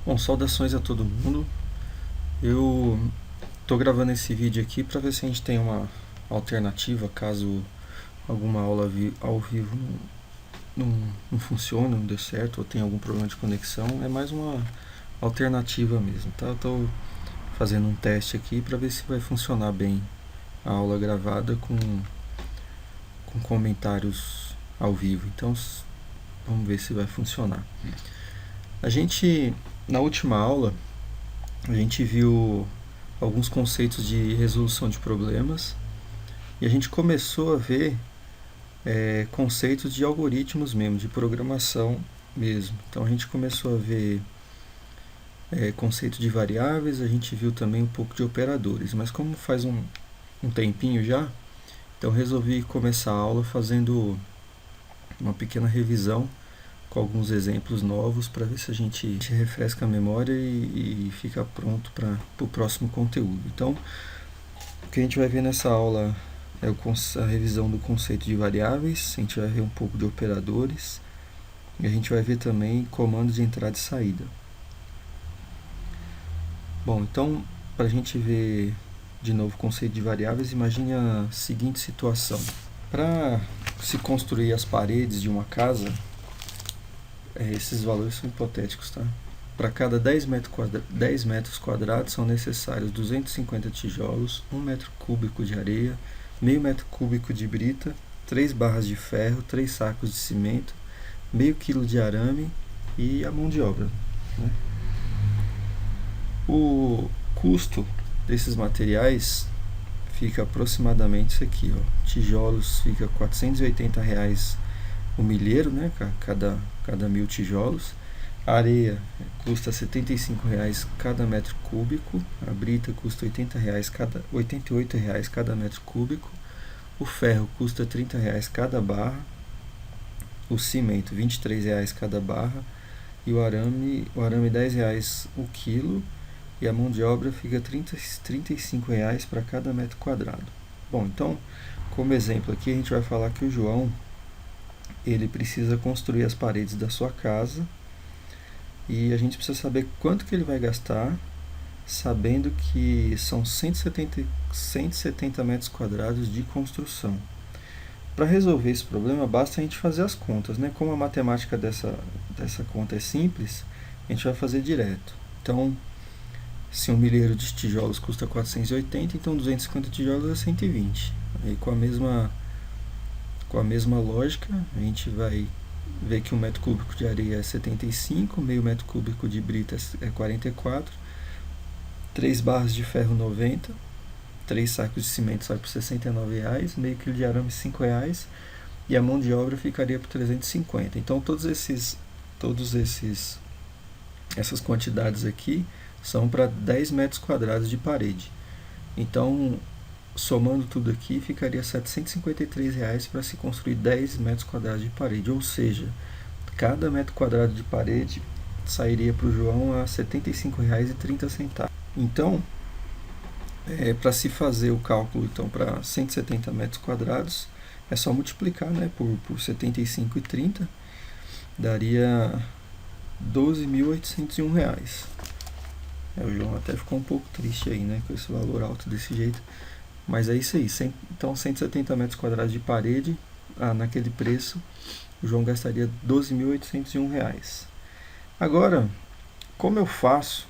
Bom, saudações a todo mundo. Eu tô gravando esse vídeo aqui para ver se a gente tem uma alternativa caso alguma aula ao vivo não funcione, não dê certo ou tenha algum problema de conexão. É mais uma alternativa mesmo, tá? Eu tô fazendo um teste aqui para ver se vai funcionar bem a aula gravada com comentários ao vivo. Então vamos ver se vai funcionar. A gente, na última aula, a gente viu alguns conceitos de resolução de problemas e a gente começou a ver conceitos de algoritmos mesmo, de programação mesmo. Então a gente começou a ver conceito de variáveis, a gente viu também um pouco de operadores, mas como faz um tempinho já, então resolvi começar a aula fazendo uma pequena revisão com alguns exemplos novos para ver se a gente refresca a memória e fica pronto para o próximo conteúdo. Então, o que a gente vai ver nessa aula é a revisão do conceito de variáveis, a gente vai ver um pouco de operadores e a gente vai ver também comandos de entrada e saída. Bom, então, para a gente ver de novo o conceito de variáveis, imagine a seguinte situação. Para se construir as paredes de uma casa, esses valores são hipotéticos, tá? Para cada 10 metros quadrados são necessários 250 tijolos, 1 metro cúbico de areia, meio metro cúbico de brita, 3 barras de ferro, 3 sacos de cimento, meio quilo de arame e a mão de obra, né? O custo desses materiais fica aproximadamente isso aqui, ó. Tijolos fica R$ 480 o milheiro, né? Cada 1.000 tijolos. A areia custa R$ 75 cada metro cúbico. A brita custa R$ 88 cada metro cúbico. O ferro custa R$ 30 cada barra. O cimento R$ 23 cada barra. E o arame R$ 10 o quilo. E a mão de obra fica R$ 35 para cada metro quadrado. Bom, então, como exemplo aqui, a gente vai falar que o João ele precisa construir as paredes da sua casa e a gente precisa saber quanto que ele vai gastar, sabendo que são 170 metros quadrados de construção. Para resolver esse problema, basta a gente fazer as contas, né? Como a matemática dessa conta é simples, a gente vai fazer direto. Então, se um milheiro de tijolos custa 480, então 250 tijolos é 120. Aí com a mesma lógica, a gente vai ver que um metro cúbico de areia é 75, meio metro cúbico de brita é 44, 3 barras de ferro 90, 3 sacos de cimento sai por R$ 69, meio quilo de arame R$ 5 e a mão de obra ficaria por 350. Então essas quantidades aqui são para 10 metros quadrados de parede. Então, somando tudo aqui, ficaria R$ 753 para se construir 10 metros quadrados de parede. Ou seja, cada metro quadrado de parede sairia para o João a R$ 75,30. Então, para se fazer o cálculo então, para 170 metros quadrados, é só multiplicar, né, por 75,30, daria R$ 12.801. O João até ficou um pouco triste aí, né, com esse valor alto desse jeito. Mas é isso aí. Então, 170 metros quadrados de parede, naquele preço, o João gastaria R$ 12.801. Agora, como eu faço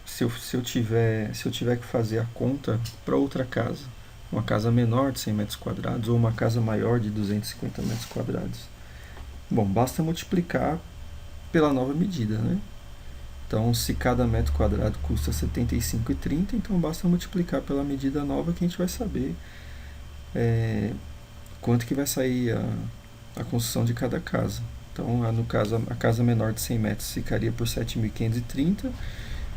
se eu tiver que fazer a conta para outra casa? Uma casa menor de 100 metros quadrados ou uma casa maior de 250 metros quadrados? Bom, basta multiplicar pela nova medida, né? Então, se cada metro quadrado custa R$ 75,30, então basta multiplicar pela medida nova que a gente vai saber quanto que vai sair a construção de cada casa. Então, no caso, a casa menor de 100 metros ficaria por R$ 7.530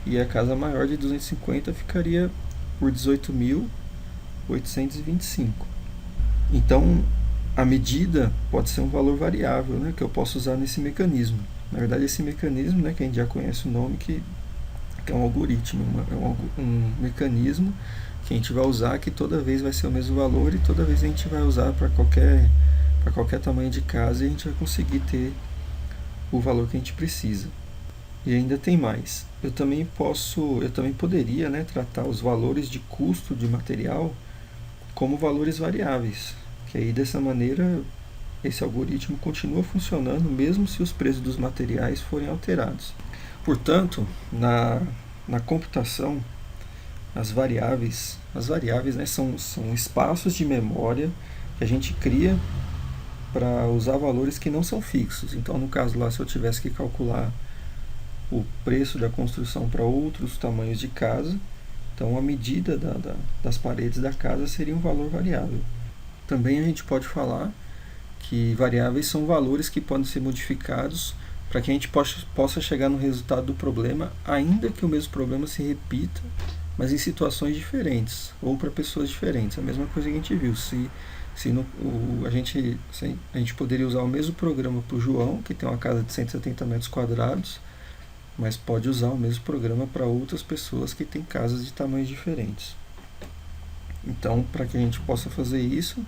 e a casa maior de 250 ficaria por R$ 18.825. Então, a medida pode ser um valor variável, né, que eu posso usar nesse mecanismo. Na verdade, esse mecanismo, né, que a gente já conhece o nome, que é um algoritmo, um mecanismo que a gente vai usar que toda vez vai ser o mesmo valor e toda vez a gente vai usar para qualquer tamanho de casa e a gente vai conseguir ter o valor que a gente precisa. E ainda tem mais. Eu também poderia, né, tratar os valores de custo de material como valores variáveis, que aí dessa maneira esse algoritmo continua funcionando mesmo se os preços dos materiais forem alterados. Portanto, na computação, as variáveis, né, são espaços de memória que a gente cria para usar valores que não são fixos. Então, no caso lá, se eu tivesse que calcular o preço da construção para outros tamanhos de casa, então a medida das paredes da casa seria um valor variável. Também a gente pode falar que variáveis são valores que podem ser modificados para que a gente possa chegar no resultado do problema, ainda que o mesmo problema se repita, mas em situações diferentes ou para pessoas diferentes. A mesma coisa que a gente viu. Se, no, o, a gente poderia usar o mesmo programa para o João, que tem uma casa de 170 metros quadrados, mas pode usar o mesmo programa para outras pessoas que têm casas de tamanhos diferentes. Então, para que a gente possa fazer isso,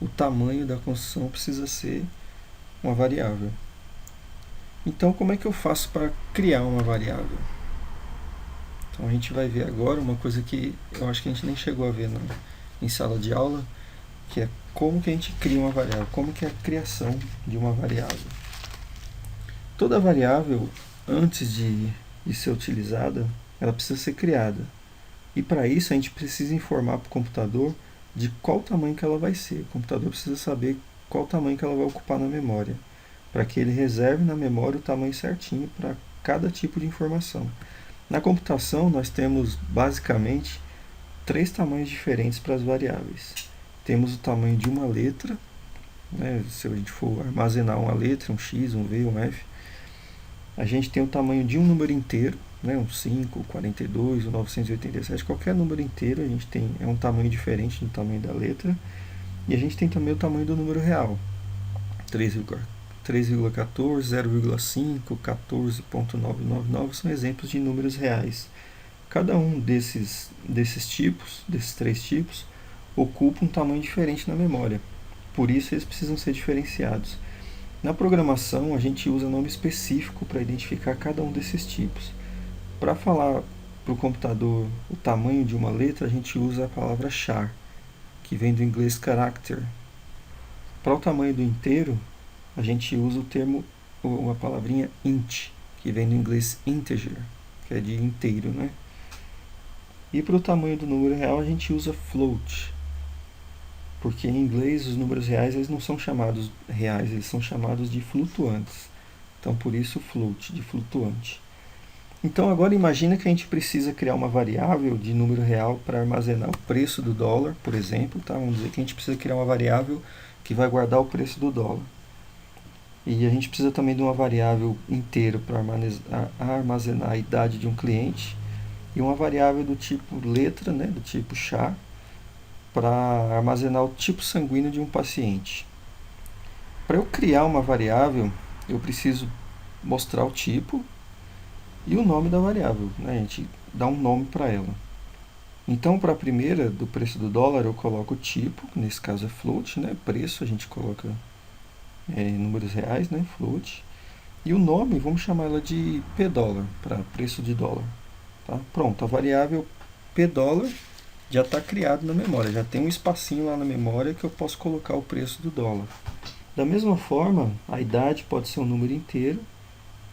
o tamanho da construção precisa ser uma variável. Então, como é que eu faço para criar uma variável? Então, a gente vai ver agora uma coisa que eu acho que a gente nem chegou a ver em sala de aula, que é como que a gente cria uma variável, como que é a criação de uma variável. Toda variável, antes de ser utilizada, ela precisa ser criada. E para isso a gente precisa informar para o computador de qual tamanho que ela vai ser. O computador precisa saber qual tamanho que ela vai ocupar na memória, para que ele reserve na memória o tamanho certinho para cada tipo de informação. Na computação nós temos basicamente três tamanhos diferentes para as variáveis. Temos o tamanho de uma letra, né, se a gente for armazenar uma letra, um X, um V, um F. A gente tem o tamanho de um número inteiro, né, um 5, 42, um 987, qualquer número inteiro a gente tem, é um tamanho diferente do tamanho da letra. E a gente tem também o tamanho do número real, 3,14, 0,5, 14,999 são exemplos de números reais. Cada um desses tipos, desses três tipos, ocupa um tamanho diferente na memória. Por isso eles precisam ser diferenciados. Na programação, a gente usa nome específico para identificar cada um desses tipos. Para falar para o computador o tamanho de uma letra, a gente usa a palavra char, que vem do inglês character. Para o tamanho do inteiro, a gente usa o termo, uma palavrinha int, que vem do inglês integer, que é de inteiro, né? E para o tamanho do número real, a gente usa float, porque em inglês os números reais eles não são chamados reais, eles são chamados de flutuantes. Então por isso float, de flutuante. Então agora imagina que a gente precisa criar uma variável de número real para armazenar o preço do dólar, por exemplo. Tá? Vamos dizer que a gente precisa criar uma variável que vai guardar o preço do dólar. E a gente precisa também de uma variável inteira para armazenar a idade de um cliente e uma variável do tipo letra, né, do tipo char, para armazenar o tipo sanguíneo de um paciente. Para eu criar uma variável, eu preciso mostrar o tipo e o nome da variável, né? A gente dá um nome para ela. Então, para a primeira, do preço do dólar, eu coloco o tipo, nesse caso é float, né? Preço, a gente coloca números reais, né? Float. E o nome, vamos chamar ela de P dólar, para preço de dólar. Tá? Pronto, a variável P dólar já está criado na memória, já tem um espacinho lá na memória que eu posso colocar o preço do dólar. Da mesma forma, a idade pode ser um número inteiro,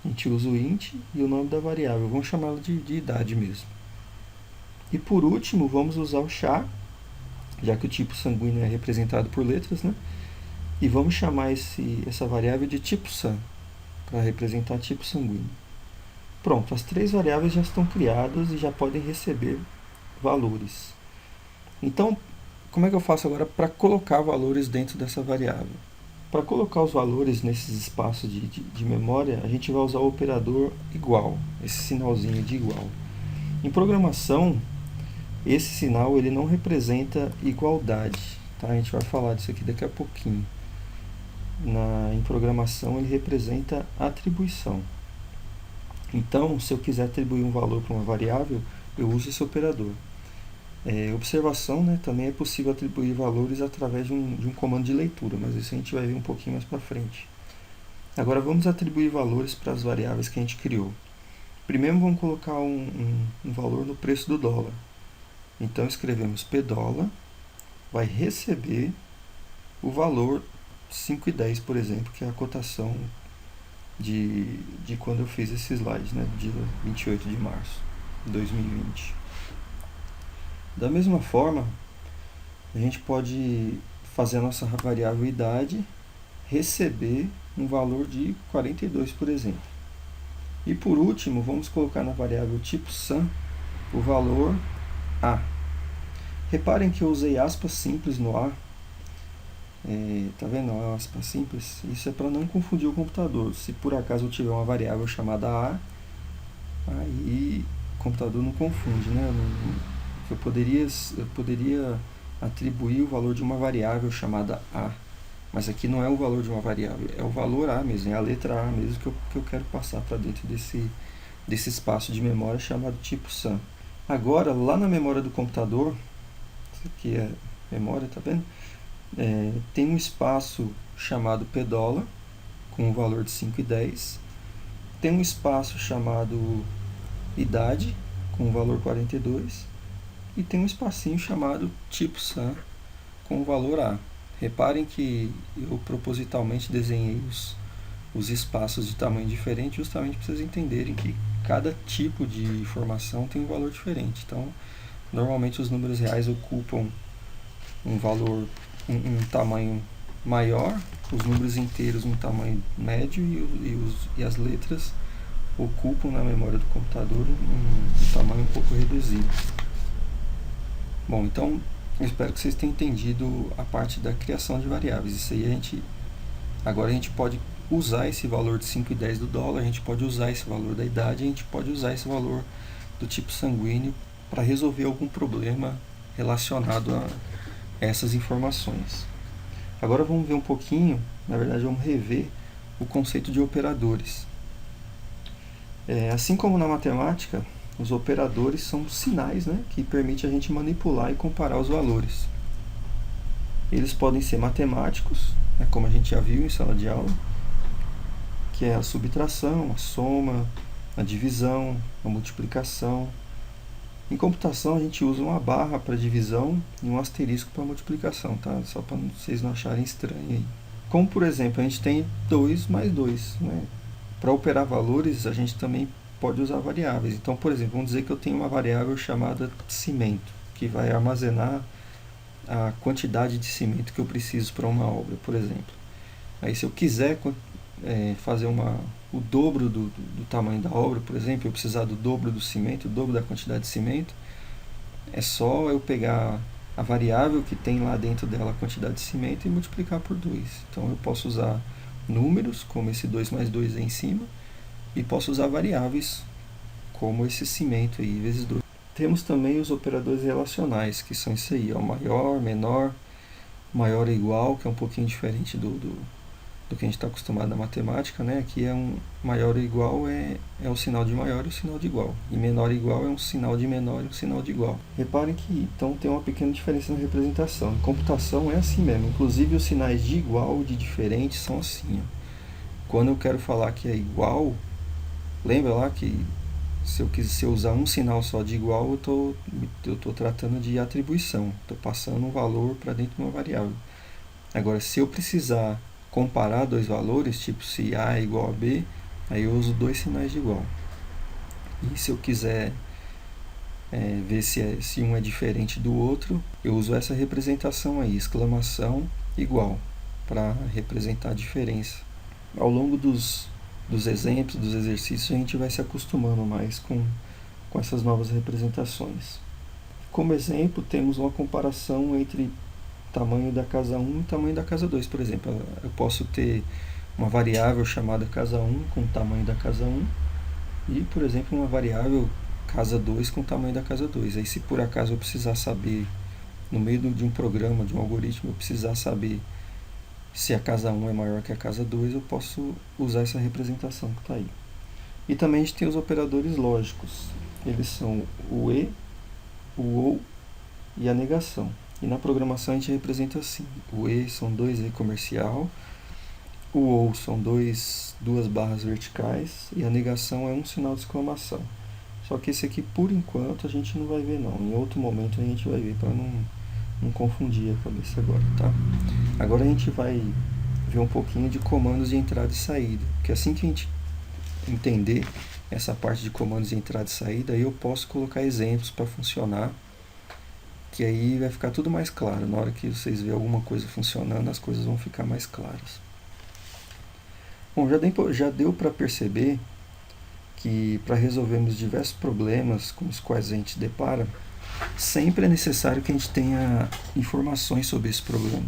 a gente usa o int e o nome da variável, vamos chamá-la de idade mesmo. E por último, vamos usar o char, já que o tipo sanguíneo é representado por letras, né? E vamos chamar essa variável de tipo san, para representar tipo sanguíneo. Pronto, as três variáveis já estão criadas e já podem receber valores. Então, como é que eu faço agora para colocar valores dentro dessa variável? Para colocar os valores nesses espaços de memória, a gente vai usar o operador igual, esse sinalzinho de igual. Em programação, esse sinal ele não representa igualdade. Tá? A gente vai falar disso aqui daqui a pouquinho. Em programação, ele representa atribuição. Então, se eu quiser atribuir um valor para uma variável, eu uso esse operador. Observação, né, também é possível atribuir valores através de um comando de leitura, mas isso a gente vai ver um pouquinho mais para frente. Agora vamos atribuir valores para as variáveis que a gente criou. Primeiro vamos colocar um valor no preço do dólar. Então escrevemos P dólar vai receber o valor 5,10, por exemplo, que é a cotação de quando eu fiz esse slide, né, dia 28 de março de 2020. Da mesma forma, a gente pode fazer a nossa variável idade receber um valor de 42, por exemplo. E por último, vamos colocar na variável tipo sum o valor A. Reparem que eu usei aspas simples no A. Tá vendo? Aspas simples. Isso é para não confundir o computador. Se por acaso eu tiver uma variável chamada A, aí o computador não confunde, né? Eu poderia atribuir o valor de uma variável chamada A, mas aqui não é o valor de uma variável, é o valor A mesmo, é a letra A mesmo que eu quero passar para dentro desse espaço de memória chamado tipo sum. Agora, lá na memória do computador, isso aqui é memória, tá vendo? Tem um espaço chamado pdólar, com o valor de 5,10. Tem um espaço chamado idade, com o valor 42. E tem um espacinho chamado tipo sum, com o valor A. Reparem que eu propositalmente desenhei os espaços de tamanho diferente justamente para vocês entenderem que cada tipo de informação tem um valor diferente. Então, normalmente os números reais ocupam um valor, um tamanho maior, os números inteiros um tamanho médio e as letras ocupam na memória do computador um tamanho um pouco reduzido. Bom, então eu espero que vocês tenham entendido a parte da criação de variáveis. Isso aí agora a gente pode usar esse valor de 5,10 do dólar, a gente pode usar esse valor da idade, a gente pode usar esse valor do tipo sanguíneo para resolver algum problema relacionado a essas informações. Agora vamos ver um pouquinho, na verdade vamos rever o conceito de operadores. Assim como na matemática, os operadores são sinais, né, que permitem a gente manipular e comparar os valores. Eles podem ser matemáticos, né, como a gente já viu em sala de aula, que é a subtração, a soma, a divisão, a multiplicação. Em computação a gente usa uma barra para divisão e um asterisco para multiplicação, tá? Só para vocês não acharem estranho aí. Como por exemplo, a gente tem 2 mais 2, né? Para operar valores a gente também pode usar variáveis. Então, por exemplo, vamos dizer que eu tenho uma variável chamada cimento, que vai armazenar a quantidade de cimento que eu preciso para uma obra, por exemplo. Aí se eu quiser fazer o dobro do tamanho da obra, por exemplo, eu precisar do dobro do cimento, o dobro da quantidade de cimento, é só eu pegar a variável que tem lá dentro dela a quantidade de cimento e multiplicar por 2. Então eu posso usar números, como esse 2 mais 2 aí em cima, e posso usar variáveis, como esse cimento aí, vezes 2. Temos também os operadores relacionais, que são isso aí, ó, maior, menor, maior ou igual, que é um pouquinho diferente do que a gente está acostumado na matemática, né? Aqui é maior ou igual é o sinal de maior e o sinal de igual. E menor e igual é um sinal de menor e um sinal de igual. Reparem que então tem uma pequena diferença na representação. Em computação é assim mesmo. Inclusive os sinais de igual e de diferente são assim. Ó. Quando eu quero falar que é igual, lembra lá que se eu usar um sinal só de igual, eu estou tratando de atribuição. Estou passando um valor para dentro de uma variável. Agora, se eu precisar comparar dois valores, tipo se A é igual a B, aí eu uso dois sinais de igual. E se eu quiser ver se um é diferente do outro, eu uso essa representação aí, exclamação igual, para representar a diferença. Ao longo dos exemplos, dos exercícios, a gente vai se acostumando mais com essas novas representações. Como exemplo, temos uma comparação entre tamanho da casa 1 e tamanho da casa 2. Por exemplo, eu posso ter uma variável chamada casa 1 com o tamanho da casa 1 e, por exemplo, uma variável casa 2 com o tamanho da casa 2. Aí, se por acaso eu precisar saber, no meio de um programa, de um algoritmo, eu precisar saber se a casa 1 é maior que a casa 2, eu posso usar essa representação que está aí. E também a gente tem os operadores lógicos. Eles são o e, o ou e a negação. E na programação a gente representa assim. O e são 2e comercial, o ou são duas barras verticais e a negação é um sinal de exclamação. Só que esse aqui, por enquanto, a gente não vai ver não. Em outro momento a gente vai ver para não confundir a cabeça agora, tá? Agora a gente vai ver um pouquinho de comandos de entrada e saída. Porque assim que a gente entender essa parte de comandos de entrada e saída, aí eu posso colocar exemplos para funcionar, que aí vai ficar tudo mais claro. Na hora que vocês verem alguma coisa funcionando, as coisas vão ficar mais claras. Bom, já deu para perceber que para resolvermos diversos problemas com os quais a gente depara, sempre é necessário que a gente tenha informações sobre esse problema.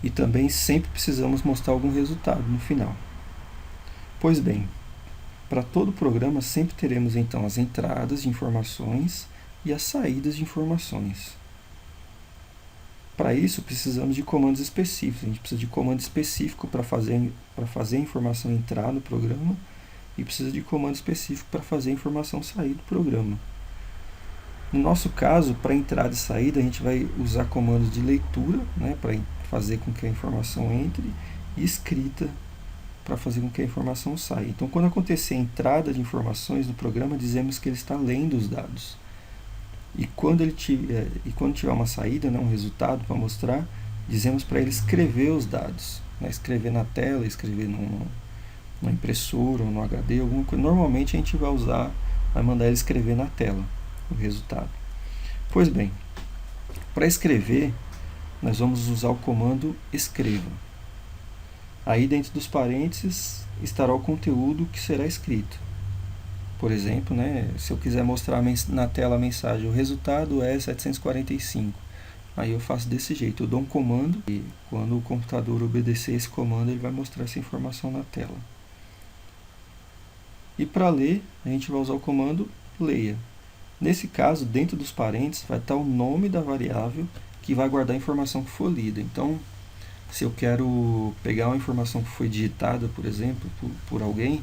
E também sempre precisamos mostrar algum resultado no final. Pois bem, para todo programa sempre teremos então as entradas de informações e as saídas de informações. Para isso precisamos de comandos específicos. A gente precisa de comando específico para fazer a informação entrar no programa e precisa de comando específico para fazer a informação sair do programa. No nosso caso, para entrada e saída, a gente vai usar comandos de leitura, né, para fazer com que a informação entre, e escrita para fazer com que a informação saia. Então, quando acontecer a entrada de informações no programa, dizemos que ele está lendo os dados. E quando tiver uma saída, né, um resultado para mostrar, dizemos para ele escrever os dados, né, escrever na tela, escrever numa impressora ou no HD, alguma coisa. Normalmente a gente vai mandar ele escrever na tela o resultado. Pois bem, para escrever, nós vamos usar o comando escreva. Aí dentro dos parênteses estará o conteúdo que será escrito. Por exemplo, né, se eu quiser mostrar na tela a mensagem, o resultado é 745. Aí eu faço desse jeito, eu dou um comando e quando o computador obedecer esse comando, ele vai mostrar essa informação na tela. E para ler, a gente vai usar o comando leia. Nesse caso, dentro dos parênteses, vai estar o nome da variável que vai guardar a informação que for lida. Então, se eu quero pegar uma informação que foi digitada, por exemplo, por alguém,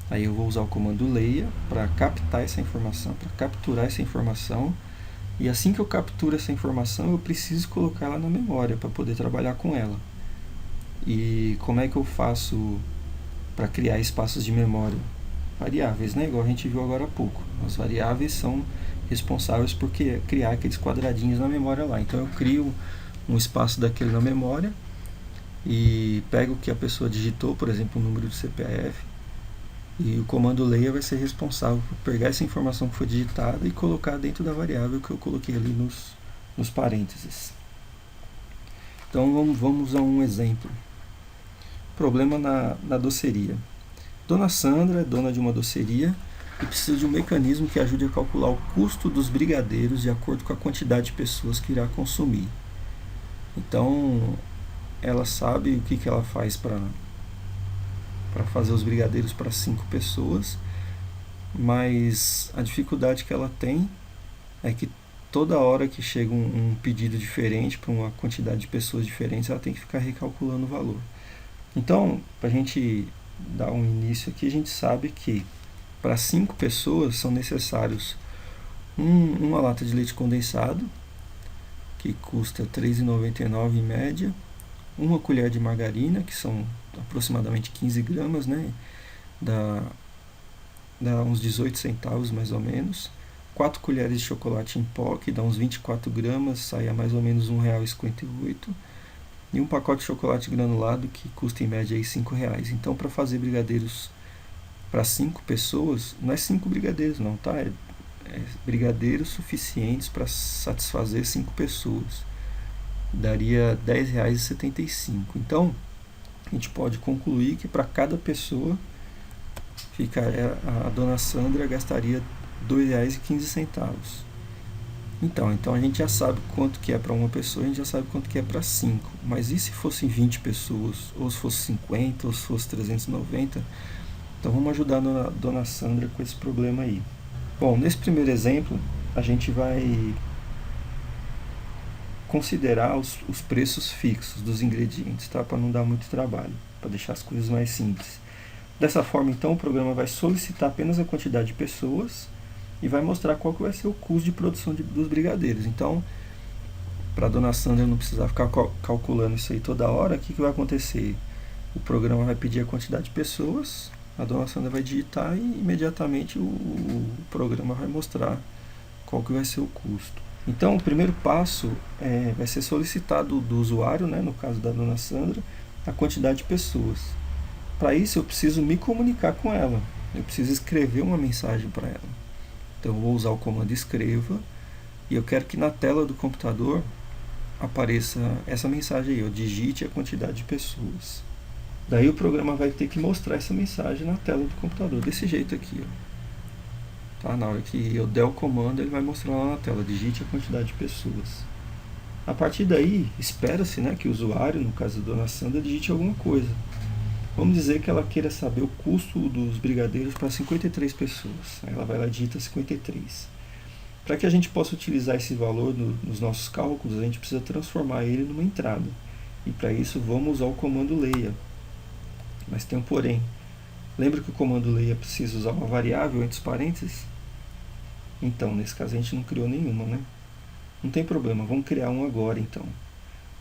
aí eu vou usar o comando leia para captar essa informação, para capturar essa informação. E assim que eu capturo essa informação, eu preciso colocar ela na memória para poder trabalhar com ela. E como é que eu faço para criar espaços de memória? Variáveis, né? Igual a gente viu agora há pouco. As variáveis são responsáveis por criar aqueles quadradinhos na memória lá. Então eu crio um espaço daquele na memória e pego o que a pessoa digitou, por exemplo, o número de CPF, e o comando leia vai ser responsável por pegar essa informação que foi digitada e colocar dentro da variável que eu coloquei ali nos parênteses. Então vamos a um exemplo. Problema na doceria. Dona Sandra é dona de uma doceria e precisa de um mecanismo que ajude a calcular o custo dos brigadeiros de acordo com a quantidade de pessoas que irá consumir. Então, ela sabe o que ela faz para fazer os brigadeiros para 5 pessoas, mas a dificuldade que ela tem é que toda hora que chega um pedido diferente para uma quantidade de pessoas diferentes, ela tem que ficar recalculando o valor. Então, para a gente dar um início aqui, a gente sabe que para 5 pessoas são necessários uma lata de leite condensado, que custa R$ 3,99 em média, uma colher de margarina, que são aproximadamente 15 gramas, né? Dá uns 18 centavos mais ou menos, 4 colheres de chocolate em pó, que dá uns 24 gramas, sai a mais ou menos R$ 1,58, e um pacote de chocolate granulado que custa em média R$ 5. Então, para fazer brigadeiros para 5 pessoas, não é 5 brigadeiros não, tá? É brigadeiros suficientes para satisfazer 5 pessoas. Daria R$ 10,75. Então, a gente pode concluir que para cada pessoa a dona Sandra gastaria R$ 2,15. Então a gente já sabe quanto que é para uma pessoa, a gente já sabe quanto que é para 5. Mas e se fossem 20 pessoas, ou se fosse 50, ou se fosse 390? Então vamos ajudar a dona Sandra com esse problema aí. Bom, nesse primeiro exemplo, a gente vai considerar os preços fixos dos ingredientes, tá? Para não dar muito trabalho, para deixar as coisas mais simples. Dessa forma, então, o programa vai solicitar apenas a quantidade de pessoas e vai mostrar qual que vai ser o custo de produção dos brigadeiros. Então, para a dona Sandra não precisar ficar calculando isso aí toda hora, o que vai acontecer? O programa vai pedir a quantidade de pessoas, a dona Sandra vai digitar e imediatamente o programa vai mostrar qual que vai ser o custo. Então, o primeiro passo vai ser solicitado do usuário, né, no caso da dona Sandra, a quantidade de pessoas. Para isso, eu preciso me comunicar com ela. Eu preciso escrever uma mensagem para ela. Então, eu vou usar o comando escreva e eu quero que na tela do computador apareça essa mensagem aí, ó, digite a quantidade de pessoas. Daí o programa vai ter que mostrar essa mensagem na tela do computador, desse jeito aqui, ó. Tá? Na hora que eu der o comando, ele vai mostrar lá na tela, digite a quantidade de pessoas. A partir daí, espera-se, né, que o usuário, no caso da dona Sandra, digite alguma coisa. Vamos dizer que ela queira saber o custo dos brigadeiros para 53 pessoas. Aí ela vai lá e digita 53. Para que a gente possa utilizar esse valor nos nossos cálculos, a gente precisa transformar ele numa entrada. E para isso vamos usar o comando leia. Mas tem um porém. Lembra que o comando leia precisa usar uma variável entre os parênteses? Então, nesse caso a gente não criou nenhuma, né? Não tem problema, vamos criar um agora então.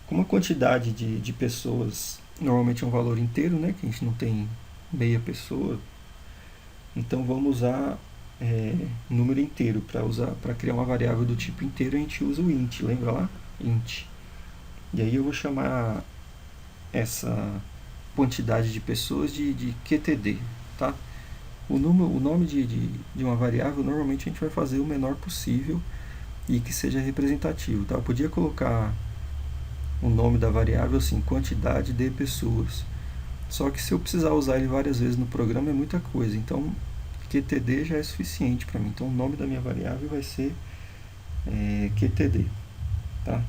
Como a quantidade de pessoas normalmente é um valor inteiro, né? Que a gente não tem meia pessoa. Então vamos usar número inteiro. Para criar uma variável do tipo inteiro a gente usa o int, lembra lá? Int. E aí eu vou chamar essa quantidade de pessoas de QTD, tá? O nome de uma variável normalmente a gente vai fazer o menor possível e que seja representativo, tá? Eu podia colocar o nome da variável assim, quantidade de pessoas. Só que se eu precisar usar ele várias vezes no programa é muita coisa, então QTD já é suficiente para mim. Então o nome da minha variável vai ser QTD, tá?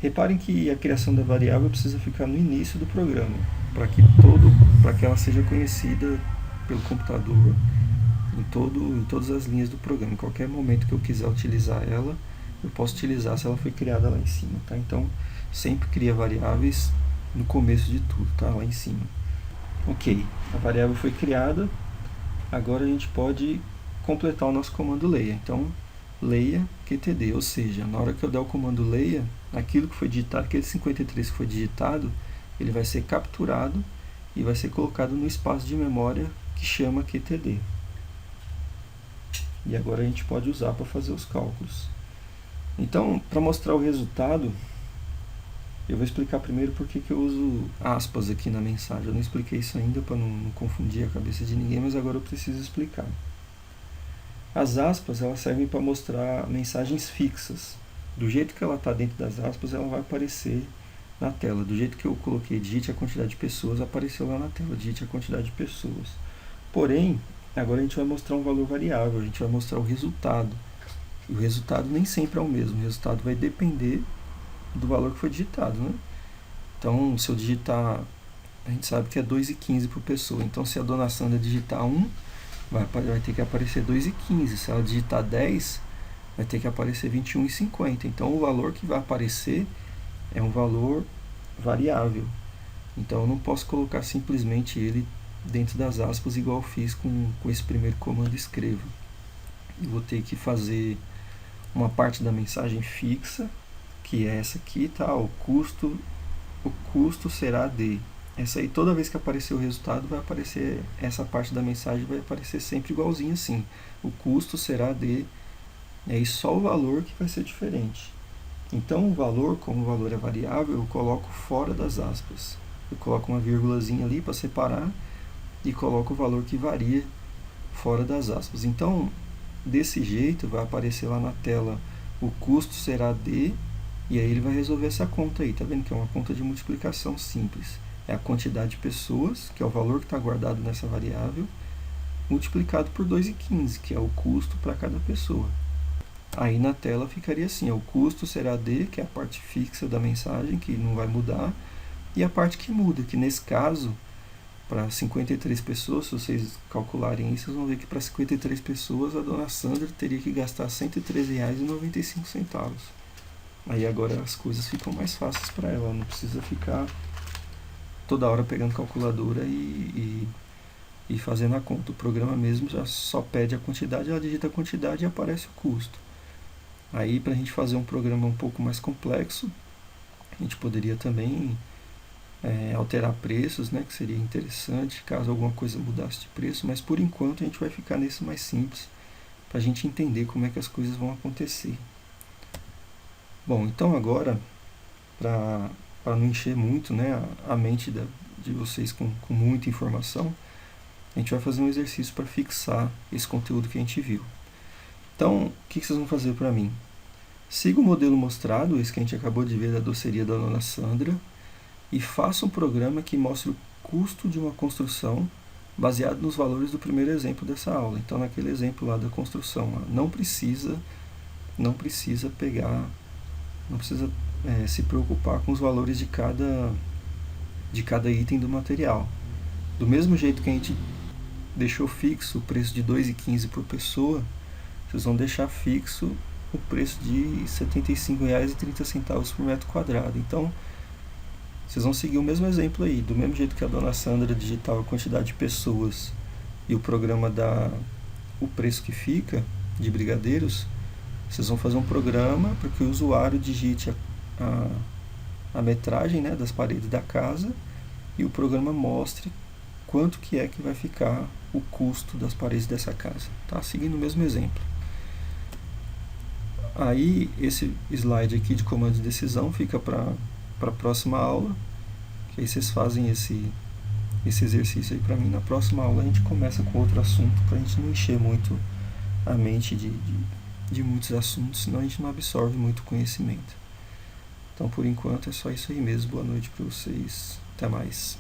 Reparem que a criação da variável precisa ficar no início do programa, para que ela seja conhecida pelo computador em todas as linhas do programa. Em qualquer momento que eu quiser utilizar ela, eu posso utilizar se ela foi criada lá em cima, tá? Então, sempre cria variáveis no começo de tudo, tá? Lá em cima. Ok, a variável foi criada, agora a gente pode completar o nosso comando leia. Então, leia QTD, ou seja, na hora que eu der o comando leia, aquilo que foi digitado, aquele 53 que foi digitado, ele vai ser capturado e vai ser colocado no espaço de memória que chama QTD. E agora a gente pode usar para fazer os cálculos. Então, para mostrar o resultado, eu vou explicar primeiro por que eu uso aspas aqui na mensagem. Eu não expliquei isso ainda para não confundir a cabeça de ninguém, mas agora eu preciso explicar. As aspas elas servem para mostrar mensagens fixas. Do jeito que ela está dentro das aspas, ela vai aparecer na tela. Do jeito que eu coloquei digite a quantidade de pessoas, apareceu lá na tela, digite a quantidade de pessoas. Porém, agora a gente vai mostrar um valor variável, a gente vai mostrar o resultado. E o resultado nem sempre é o mesmo, o resultado vai depender do valor que foi digitado, né? Então, se eu digitar, a gente sabe que é 2,15 por pessoa. Então, se a dona Sandra digitar 1, vai ter que aparecer 2,15. Se ela digitar 10, vai ter que aparecer 21,50. Então, o valor que vai aparecer é um valor variável. Então, eu não posso colocar simplesmente ele dentro das aspas, igual eu fiz com esse primeiro comando escreva. Eu vou ter que fazer uma parte da mensagem fixa, que é essa aqui, tá? O custo será de. Essa aí, toda vez que aparecer o resultado, vai aparecer, essa parte da mensagem vai aparecer sempre igualzinho assim. O custo será de, e aí só o valor que vai ser diferente. Então o valor, como o valor é variável, eu coloco fora das aspas. Eu coloco uma vírgulazinha ali para separar e coloco o valor que varia fora das aspas. Então, desse jeito, vai aparecer lá na tela o custo será de, e aí ele vai resolver essa conta aí. Tá vendo que é uma conta de multiplicação simples. É a quantidade de pessoas, que é o valor que está guardado nessa variável, multiplicado por 2,15, que é o custo para cada pessoa. Aí na tela ficaria assim, o custo será de, que é a parte fixa da mensagem, que não vai mudar, e a parte que muda, que nesse caso, para 53 pessoas, se vocês calcularem isso, vocês vão ver que para 53 pessoas a dona Sandra teria que gastar R$ 113,95. Aí agora as coisas ficam mais fáceis para ela, não precisa ficar toda hora pegando calculadora e fazendo a conta. O programa mesmo já só pede a quantidade, ela digita a quantidade e aparece o custo. Aí, para a gente fazer um programa um pouco mais complexo, a gente poderia também alterar preços, né, que seria interessante caso alguma coisa mudasse de preço, mas por enquanto a gente vai ficar nesse mais simples, para a gente entender como é que as coisas vão acontecer. Bom, então agora, para não encher muito, né, a mente de vocês com muita informação, a gente vai fazer um exercício para fixar esse conteúdo que a gente viu. Então, o que vocês vão fazer para mim? Siga o modelo mostrado, esse que a gente acabou de ver da doceria da dona Sandra, e faça um programa que mostre o custo de uma construção baseado nos valores do primeiro exemplo dessa aula. Então, naquele exemplo lá da construção, não precisa pegar, não precisa se preocupar com os valores de cada item do material. Do mesmo jeito que a gente deixou fixo o preço de R$ 2,15 por pessoa, vocês vão deixar fixo o preço de R$ 75,30 por metro quadrado. Então, vocês vão seguir o mesmo exemplo aí. Do mesmo jeito que a dona Sandra digitava a quantidade de pessoas e o programa dá o preço que fica de brigadeiros, vocês vão fazer um programa para que o usuário digite a metragem, né, das paredes da casa e o programa mostre quanto que é que vai ficar o custo das paredes dessa casa. Tá? Seguindo o mesmo exemplo. Aí esse slide aqui de comando de decisão fica para a próxima aula, que aí vocês fazem esse exercício aí para mim. Na próxima aula a gente começa com outro assunto, para a gente não encher muito a mente de muitos assuntos, senão a gente não absorve muito conhecimento. Então por enquanto é só isso aí mesmo. Boa noite para vocês. Até mais.